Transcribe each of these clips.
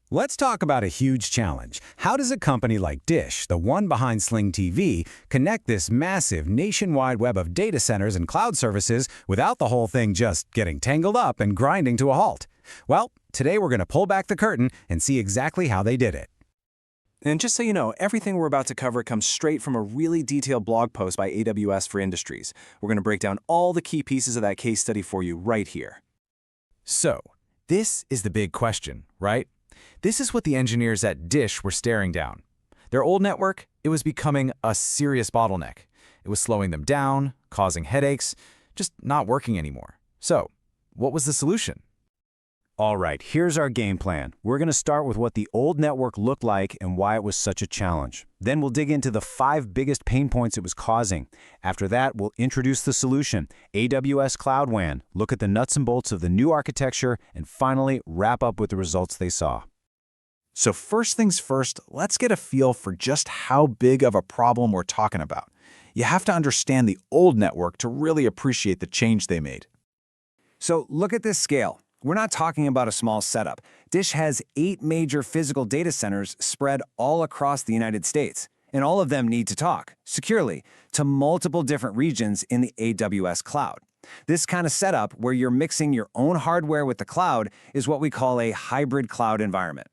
Let's talk about a huge challenge. How does a company like Dish, the one behind SLING TV, connect this massive nationwide web of data centers and cloud services without the whole thing just getting tangled up and grinding to a halt? Well, today we're going to pull back the curtain and see exactly how they did it. And just so you know, everything we're about to cover comes straight from a really detailed blog post by AWS for Industries. We're going to break down all the key pieces of that case study for you right here. So, this is the big question, right? This is what the engineers at Dish were staring down. Their old network, it was becoming a serious bottleneck. It was slowing them down, causing headaches, just not working anymore. So, what was the solution? All right, here's our game plan. We're going to start with what the old network looked like and why it was such a challenge. Then we'll dig into the 5 biggest pain points it was causing. After that, we'll introduce the solution, AWS CloudWAN, look at the nuts and bolts of the new architecture, and finally wrap up with the results they saw. So first things first, let's get a feel for just how big of a problem we're talking about. You have to understand the old network to really appreciate the change they made. So look at this scale. We're not talking about a small setup. Dish has 8 major physical data centers spread all across the United States, and all of them need to talk, securely, to multiple different regions in the AWS cloud. This kind of setup, where you're mixing your own hardware with the cloud, is what we call a hybrid cloud environment.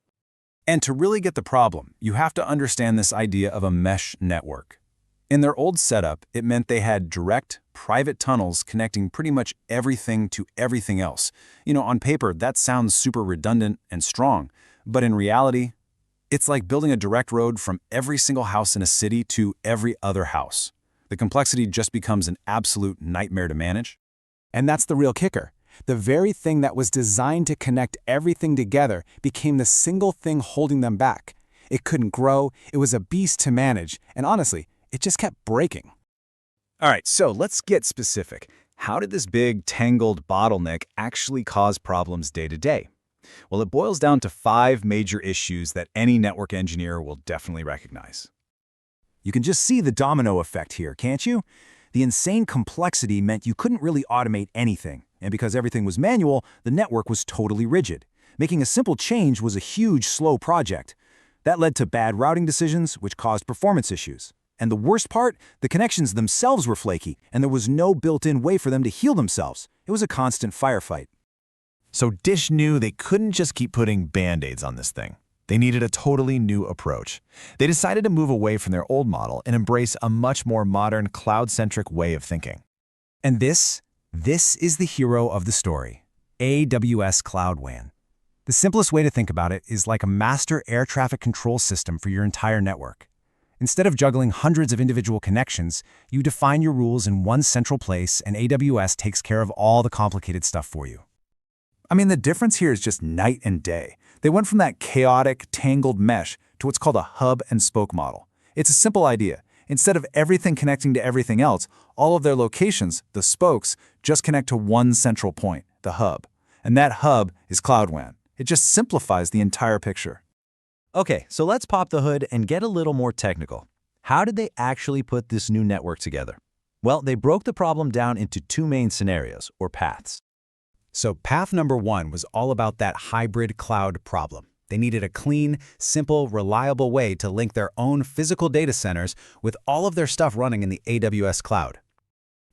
And to really get the problem, you have to understand this idea of a mesh network. In their old setup, it meant they had direct, private tunnels connecting pretty much everything to everything else. On paper, that sounds super redundant and strong, but in reality, it's like building a direct road from every single house in a city to every other house. The complexity just becomes an absolute nightmare to manage. And that's the real kicker. The very thing that was designed to connect everything together became the single thing holding them back. It couldn't grow, it was a beast to manage, and honestly, it just kept breaking. All right, so let's get specific. How did this big, tangled bottleneck actually cause problems day to day? Well, it boils down to 5 major issues that any network engineer will definitely recognize. You can just see the domino effect here, can't you? The insane complexity meant you couldn't really automate anything, and because everything was manual, the network was totally rigid. Making a simple change was a huge, slow project. That led to bad routing decisions, which caused performance issues. And the worst part, the connections themselves were flaky, and there was no built-in way for them to heal themselves. It was a constant firefight. So Dish knew they couldn't just keep putting Band-Aids on this thing. They needed a totally new approach. They decided to move away from their old model and embrace a much more modern, cloud-centric way of thinking. And this is the hero of the story, AWS CloudWAN. The simplest way to think about it is like a master air traffic control system for your entire network. Instead of juggling hundreds of individual connections, you define your rules in one central place, and AWS takes care of all the complicated stuff for you. I mean, the difference here is just night and day. They went from that chaotic, tangled mesh to what's called a hub and spoke model. It's a simple idea. Instead of everything connecting to everything else, all of their locations, the spokes, just connect to one central point, the hub. And that hub is CloudWAN. It just simplifies the entire picture. Okay, so let's pop the hood and get a little more technical. How did they actually put this new network together? Well, they broke the problem down into 2 main scenarios, or paths. So path number 1 was all about that hybrid cloud problem. They needed a clean, simple, reliable way to link their own physical data centers with all of their stuff running in the AWS cloud.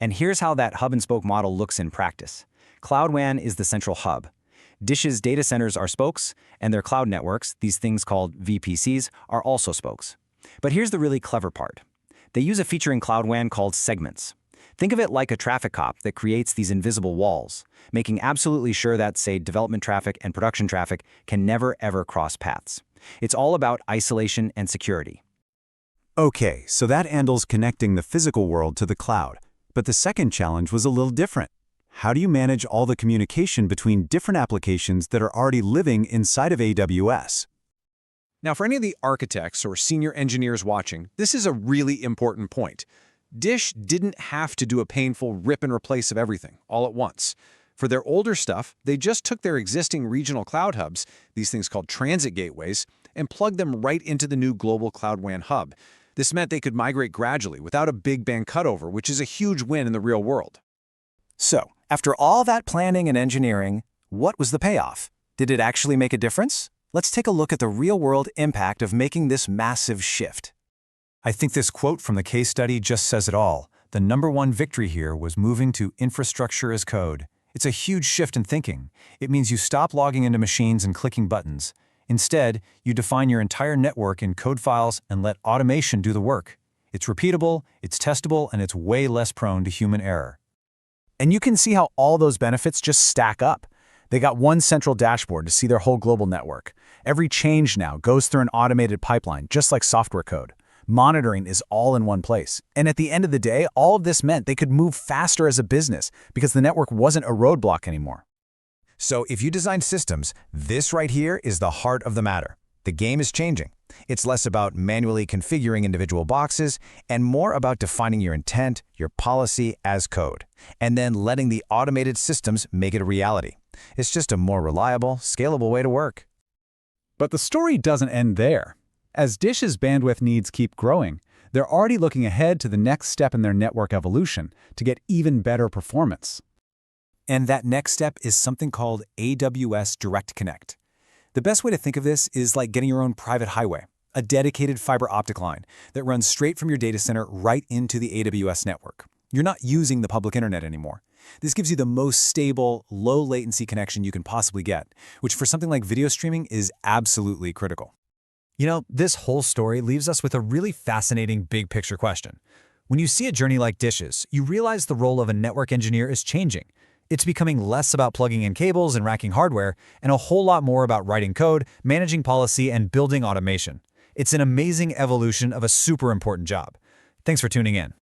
And here's how that hub and spoke model looks in practice. CloudWAN is the central hub. Dish's data centers are spokes, and their cloud networks, these things called VPCs, are also spokes. But here's the really clever part. They use a feature in CloudWAN called segments. Think of it like a traffic cop that creates these invisible walls, making absolutely sure that, say, development traffic and production traffic can never ever cross paths. It's all about isolation and security. Okay, so that handles connecting the physical world to the cloud. But the second challenge was a little different. How do you manage all the communication between different applications that are already living inside of AWS? Now, for any of the architects or senior engineers watching, this is a really important point. Dish didn't have to do a painful rip and replace of everything all at once. For their older stuff, they just took their existing regional cloud hubs, these things called transit gateways, and plugged them right into the new global CloudWAN hub. This meant they could migrate gradually without a big bang cutover, which is a huge win in the real world. So, after all that planning and engineering, what was the payoff? Did it actually make a difference? Let's take a look at the real-world impact of making this massive shift. I think this quote from the case study just says it all. The #1 victory here was moving to infrastructure as code. It's a huge shift in thinking. It means you stop logging into machines and clicking buttons. Instead, you define your entire network in code files and let automation do the work. It's repeatable, it's testable, and it's way less prone to human error. And you can see how all those benefits just stack up. They got one central dashboard to see their whole global network. Every change now goes through an automated pipeline, just like software code. Monitoring is all in one place. And at the end of the day, all of this meant they could move faster as a business because the network wasn't a roadblock anymore. So if you design systems, this right here is the heart of the matter. The game is changing. It's less about manually configuring individual boxes and more about defining your intent, your policy as code, and then letting the automated systems make it a reality. It's just a more reliable, scalable way to work. But the story doesn't end there. As Dish's bandwidth needs keep growing, they're already looking ahead to the next step in their network evolution to get even better performance. And that next step is something called AWS Direct Connect. The best way to think of this is like getting your own private highway, a dedicated fiber optic line that runs straight from your data center right into the AWS network. You're not using the public internet anymore. This gives you the most stable, low-latency connection you can possibly get, which for something like video streaming is absolutely critical. You know, this whole story leaves us with a really fascinating big-picture question. When you see a journey like Dish's, you realize the role of a network engineer is changing. It's becoming less about plugging in cables and racking hardware, and a whole lot more about writing code, managing policy, and building automation. It's an amazing evolution of a super important job. Thanks for tuning in.